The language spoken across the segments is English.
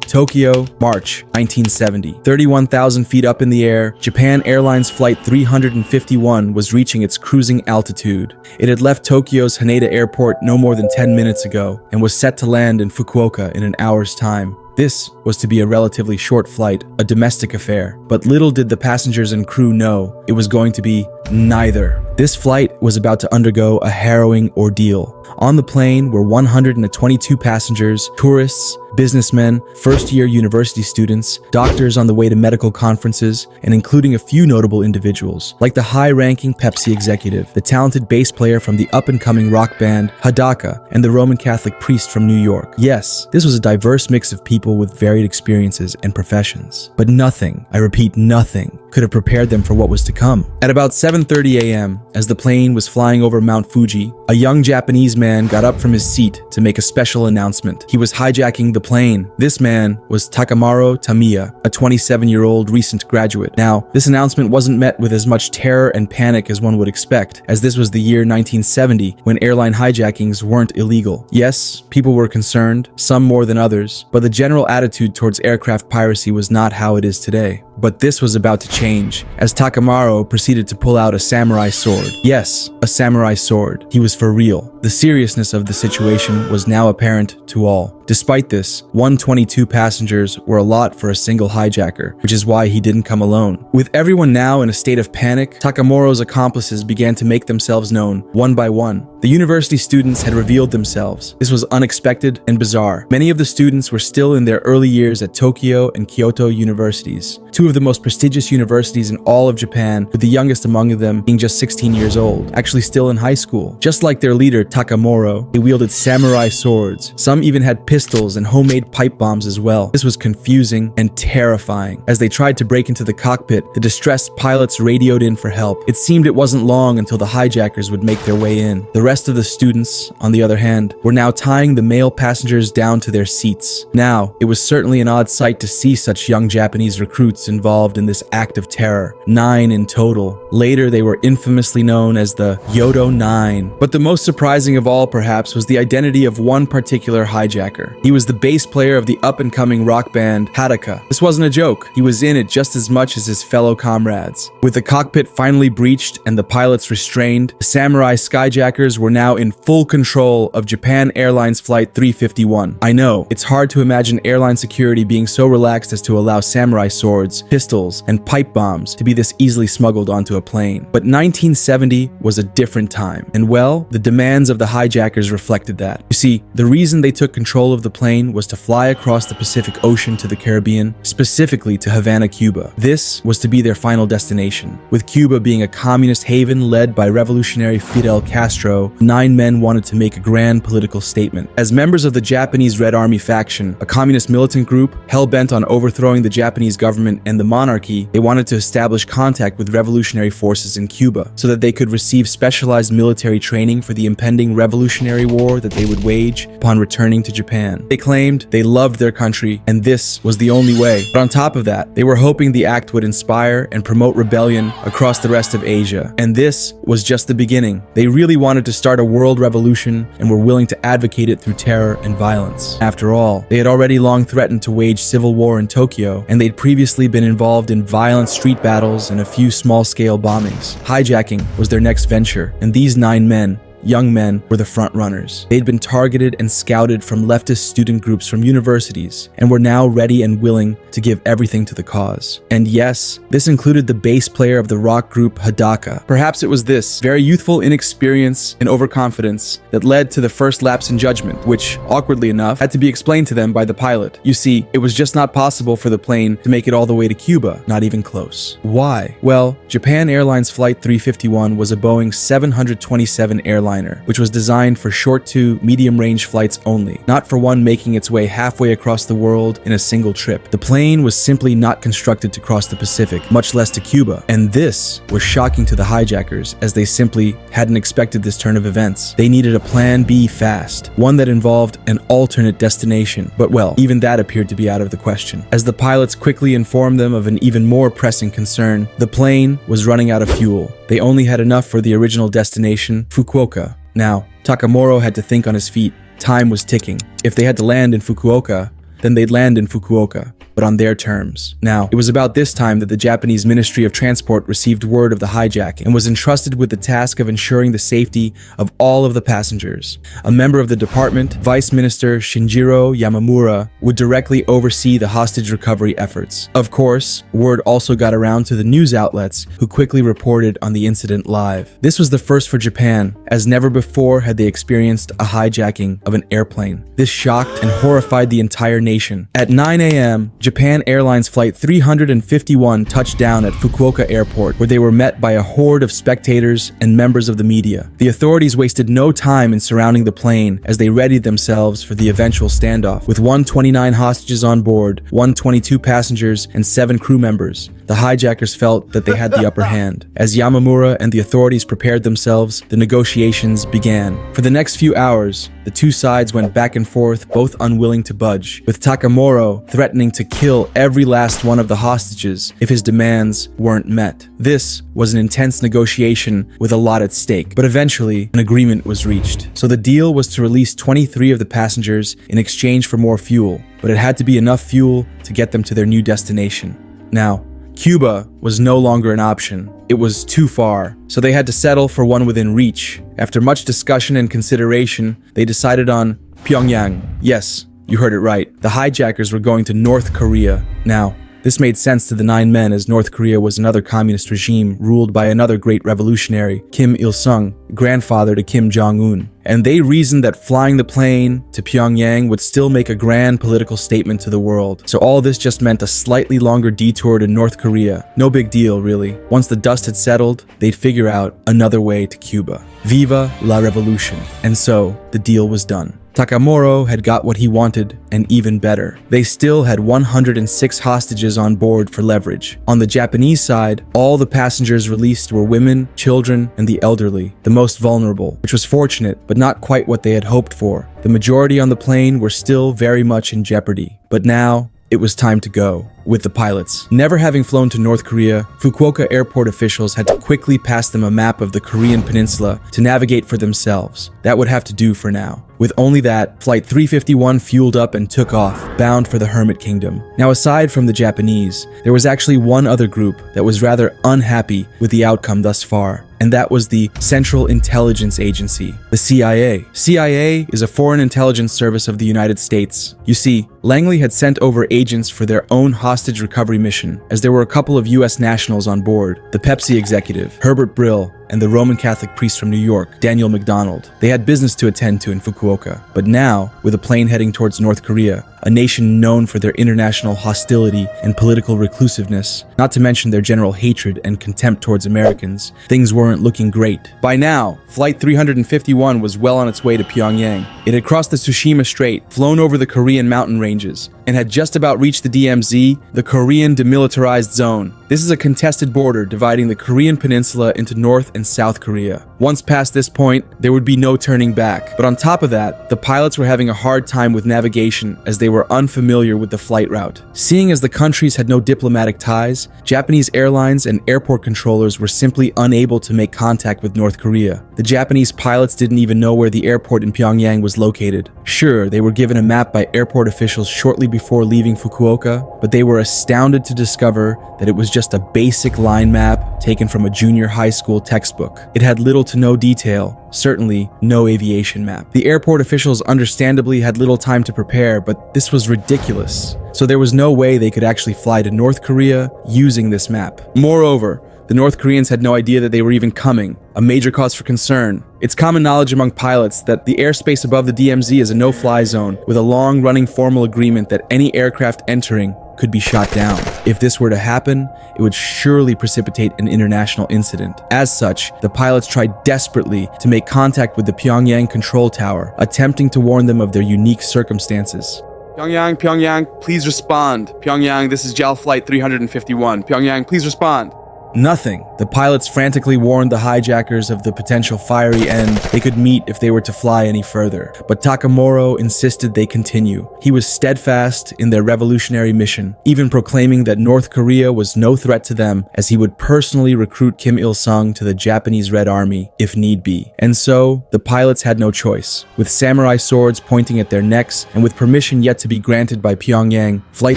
Tokyo, March 1970. 31,000 feet up in the air, Japan Airlines Flight 351 was reaching its cruising altitude. It had left Tokyo's Haneda Airport no more than 10 minutes ago and was set to land in Fukuoka in an hour's time. This was to be a relatively short flight, a domestic affair, but little did the passengers and crew know it was going to be neither. This flight was about to undergo a harrowing ordeal. On the plane were 122 passengers, tourists, businessmen, first-year university students, doctors on the way to medical conferences, and including a few notable individuals, like the high-ranking Pepsi executive, the talented bass player from the up-and-coming rock band Hijackers, and the Roman Catholic priest from New York. Yes, this was a diverse mix of people with varied experiences and professions. But nothing, I repeat nothing, could have prepared them for what was to come. At about 7:30 a.m., as the plane was flying over Mount Fuji, a young Japanese man got up from his seat to make a special announcement. He was hijacking the plane. This man was Takamaro Tamiya, a 27-year-old recent graduate. Now, this announcement wasn't met with as much terror and panic as one would expect, as this was the year 1970, when airline hijackings weren't illegal. Yes, people were concerned, some more than others, but the general attitude towards aircraft piracy was not how it is today. But this was about to change, as Takamaro proceeded to pull out a samurai sword. Yes, a samurai sword. He was for real. The seriousness of the situation was now apparent to all. Despite this, 122 passengers were a lot for a single hijacker, which is why he didn't come alone. With everyone now in a state of panic, Takamaro's accomplices began to make themselves known, one by one. The university students had revealed themselves. This was unexpected and bizarre. Many of the students were still in their early years at Tokyo and Kyoto universities, two of the most prestigious universities in all of Japan, with the youngest among them being just 16 years old, actually still in high school. Just like their leader, Takamaro, they wielded samurai swords. Some even had pistols and homemade pipe bombs as well. This was confusing and terrifying. As they tried to break into the cockpit, the distressed pilots radioed in for help. It seemed it wasn't long until the hijackers would make their way in. The rest of the students, on the other hand, were now tying the male passengers down to their seats. Now, it was certainly an odd sight to see such young Japanese recruits involved in this act of terror. 9 in total. Later, they were infamously known as the Yodo 9. But the most surprising of all, perhaps, was the identity of one particular hijacker. He was the bass player of the up-and-coming rock band Hijackers. This wasn't a joke. He was in it just as much as his fellow comrades. With the cockpit finally breached and the pilots restrained, the samurai skyjackers were now in full control of Japan Airlines Flight 351. I know, it's hard to imagine airline security being so relaxed as to allow samurai swords, pistols, and pipe bombs to be this easily smuggled onto a plane. But 1970 was a different time, and well, the demands of the hijackers reflected that. You see, the reason they took control of the plane was to fly across the Pacific Ocean to the Caribbean, specifically to Havana, Cuba. This was to be their final destination. With Cuba being a communist haven led by revolutionary Fidel Castro, 9 men wanted to make a grand political statement. As members of the Japanese Red Army faction, a communist militant group hell-bent on overthrowing the Japanese government and the monarchy, they wanted to establish contact with revolutionary forces in Cuba so that they could receive specialized military training for the impending revolutionary war that they would wage upon returning to Japan. They claimed they loved their country, and this was the only way. But on top of that, they were hoping the act would inspire and promote rebellion across the rest of Asia. And this was just the beginning. They really wanted to start a world revolution and were willing to advocate it through terror and violence. After all, they had already long threatened to wage civil war in Tokyo, and they'd previously been involved in violent street battles and a few small-scale bombings. Hijacking was their next venture, and these 9 men, young men, were the front runners. They'd been targeted and scouted from leftist student groups from universities and were now ready and willing to give everything to the cause. And yes, this included the bass player of the rock group Hijackers. Perhaps it was this very youthful inexperience and overconfidence that led to the first lapse in judgment, which, awkwardly enough, had to be explained to them by the pilot. You see, it was just not possible for the plane to make it all the way to Cuba, not even close. Why? Well, Japan Airlines Flight 351 was a Boeing 727 airliner, which was designed for short to medium-range flights only, not for one making its way halfway across the world in a single trip. The plane was simply not constructed to cross the Pacific, much less to Cuba. And this was shocking to the hijackers, as they simply hadn't expected this turn of events. They needed a plan B fast, one that involved an alternate destination. But well, even that appeared to be out of the question. As the pilots quickly informed them of an even more pressing concern, the plane was running out of fuel. They only had enough for the original destination, Fukuoka. Now, Takamaro had to think on his feet. Time was ticking. If they had to land in Fukuoka, then they'd land in Fukuoka, but on their terms. Now, it was about this time that the Japanese Ministry of Transport received word of the hijacking and was entrusted with the task of ensuring the safety of all of the passengers. A member of the department, Vice Minister Shinjiro Yamamura, would directly oversee the hostage recovery efforts. Of course, word also got around to the news outlets, who quickly reported on the incident live. This was the first for Japan, as never before had they experienced a hijacking of an airplane. This shocked and horrified the entire nation. At 9 a.m., Japan Airlines Flight 351 touched down at Fukuoka Airport, where they were met by a horde of spectators and members of the media. The authorities wasted no time in surrounding the plane as they readied themselves for the eventual standoff. With 129 hostages on board, 122 passengers, and 7 crew members, the hijackers felt that they had the upper hand. As Yamamura and the authorities prepared themselves, the negotiations began. For the next few hours, the two sides went back and forth, both unwilling to budge, with Takamaro threatening to kill every last one of the hostages if his demands weren't met. This was an intense negotiation with a lot at stake, but eventually an agreement was reached. So the deal was to release 23 of the passengers in exchange for more fuel, but it had to be enough fuel to get them to their new destination. Now, Cuba was no longer an option. It was too far, so they had to settle for one within reach. After much discussion and consideration, they decided on Pyongyang. Yes, you heard it right. The hijackers were going to North Korea. Now, this made sense to the 9 men, as North Korea was another communist regime ruled by another great revolutionary, Kim Il-sung, grandfather to Kim Jong-un. And they reasoned that flying the plane to Pyongyang would still make a grand political statement to the world. So all this just meant a slightly longer detour to North Korea. No big deal, really. Once the dust had settled, they'd figure out another way to Cuba. Viva la revolution. And so, the deal was done. Takamaro had got what he wanted, and even better. They still had 106 hostages on board for leverage. On the Japanese side, all the passengers released were women, children, and the elderly, the most vulnerable, which was fortunate, but not quite what they had hoped for. The majority on the plane were still very much in jeopardy. But now, it was time to go, with the pilots. Never having flown to North Korea, Fukuoka airport officials had to quickly pass them a map of the Korean peninsula to navigate for themselves. That would have to do for now. With only that, Flight 351 fueled up and took off, bound for the Hermit Kingdom. Now, aside from the Japanese, there was actually one other group that was rather unhappy with the outcome thus far, and that was the Central Intelligence Agency, the CIA. CIA is a foreign intelligence service of the United States. You see, Langley had sent over agents for their own hostage recovery mission, as there were a couple of US nationals on board, the Pepsi executive, Herbert Brill, and the Roman Catholic priest from New York, Daniel MacDonald. They had business to attend to in Fukuoka, but now, with a plane heading towards North Korea, a nation known for their international hostility and political reclusiveness, not to mention their general hatred and contempt towards Americans, things weren't looking great. By now, Flight 351 was well on its way to Pyongyang. It had crossed the Tsushima Strait, flown over the Korean mountain ranges, and had just about reached the DMZ, the Korean Demilitarized Zone. This is a contested border dividing the Korean peninsula into North and South Korea. Once past this point, there would be no turning back. But on top of that, the pilots were having a hard time with navigation as they were unfamiliar with the flight route. Seeing as the countries had no diplomatic ties, Japanese airlines and airport controllers were simply unable to make contact with North Korea. The Japanese pilots didn't even know where the airport in Pyongyang was located. Sure, they were given a map by airport officials shortly before leaving Fukuoka, but they were astounded to discover that it was just a basic line map taken from a junior high school textbook. It had little to no detail, certainly no aviation map. The airport officials understandably had little time to prepare, but this was ridiculous. So there was no way they could actually fly to North Korea using this map. Moreover, the North Koreans had no idea that they were even coming, a major cause for concern. It's common knowledge among pilots that the airspace above the DMZ is a no-fly zone, with a long-running formal agreement that any aircraft entering could be shot down. If this were to happen, it would surely precipitate an international incident. As such, the pilots tried desperately to make contact with the Pyongyang control tower, attempting to warn them of their unique circumstances. Pyongyang, please respond. Pyongyang, this is JAL Flight 351. Pyongyang, please respond. Nothing. The pilots frantically warned the hijackers of the potential fiery end they could meet if they were to fly any further. But Takamaro insisted they continue. He was steadfast in their revolutionary mission, even proclaiming that North Korea was no threat to them, as he would personally recruit Kim Il-sung to the Japanese Red Army if need be. And so, the pilots had no choice. With samurai swords pointing at their necks, and with permission yet to be granted by Pyongyang, Flight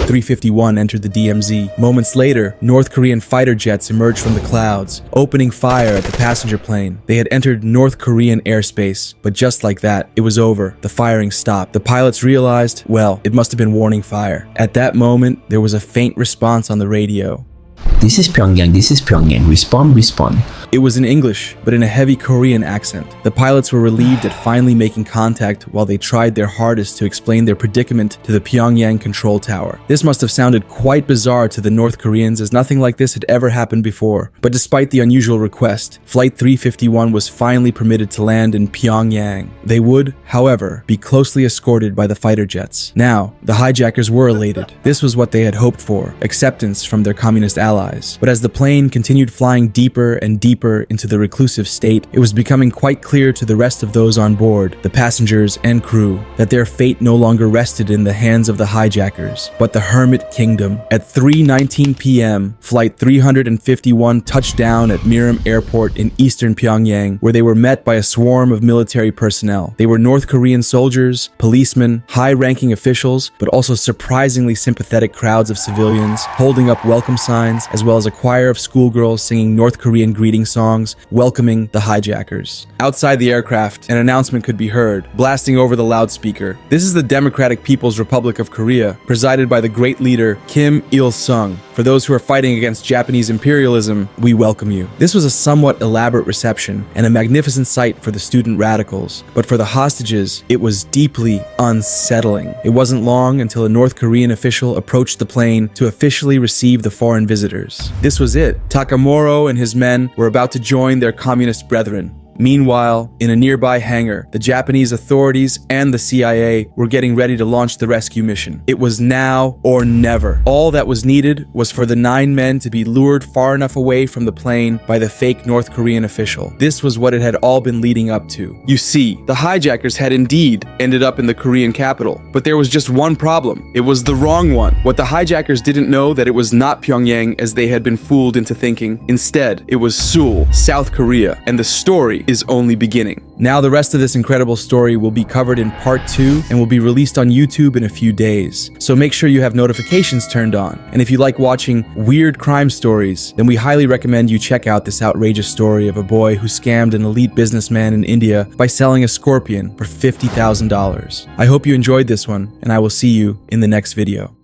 351 entered the DMZ. Moments later, North Korean fighter jets emerged from the clouds, opening fire at the passenger plane. They had entered North Korean airspace, but just like that, it was over. The firing stopped. The pilots realized, well, it must have been warning fire. At that moment, there was a faint response on the radio. This is Pyongyang, respond. It was in English, but in a heavy Korean accent. The pilots were relieved at finally making contact while they tried their hardest to explain their predicament to the Pyongyang control tower. This must have sounded quite bizarre to the North Koreans, as nothing like this had ever happened before. But despite the unusual request, Flight 351 was finally permitted to land in Pyongyang. They would, however, be closely escorted by the fighter jets. Now, the hijackers were elated. This was what they had hoped for, acceptance from their communist allies. But as the plane continued flying deeper and deeper into the reclusive state, it was becoming quite clear to the rest of those on board, the passengers and crew, that their fate no longer rested in the hands of the hijackers, but the Hermit Kingdom. At 3:19 p.m., Flight 351 touched down at Miram Airport in eastern Pyongyang, where they were met by a swarm of military personnel. They were North Korean soldiers, policemen, high-ranking officials, but also surprisingly sympathetic crowds of civilians, holding up welcome signs, as well as a choir of schoolgirls singing North Korean greeting songs, welcoming the hijackers. Outside the aircraft, an announcement could be heard, blasting over the loudspeaker. This is the Democratic People's Republic of Korea, presided by the great leader Kim Il-sung. For those who are fighting against Japanese imperialism, we welcome you. This was a somewhat elaborate reception and a magnificent sight for the student radicals. But for the hostages, it was deeply unsettling. It wasn't long until a North Korean official approached the plane to officially receive the foreign visitors. This was it. Takamaro and his men were about to join their communist brethren. Meanwhile, in a nearby hangar, the Japanese authorities and the CIA were getting ready to launch the rescue mission. It was now or never. All that was needed was for the 9 men to be lured far enough away from the plane by the fake North Korean official. This was what it had all been leading up to. You see, the hijackers had indeed ended up in the Korean capital, but there was just one problem. It was the wrong one. What the hijackers didn't know that it was not Pyongyang as they had been fooled into thinking. Instead, it was Seoul, South Korea, and the story is only beginning. Now the rest of this incredible story will be covered in part 2 and will be released on YouTube in a few days. So make sure you have notifications turned on. And if you like watching weird crime stories, then we highly recommend you check out this outrageous story of a boy who scammed an elite businessman in India by selling a scorpion for $50,000. I hope you enjoyed this one, and I will see you in the next video.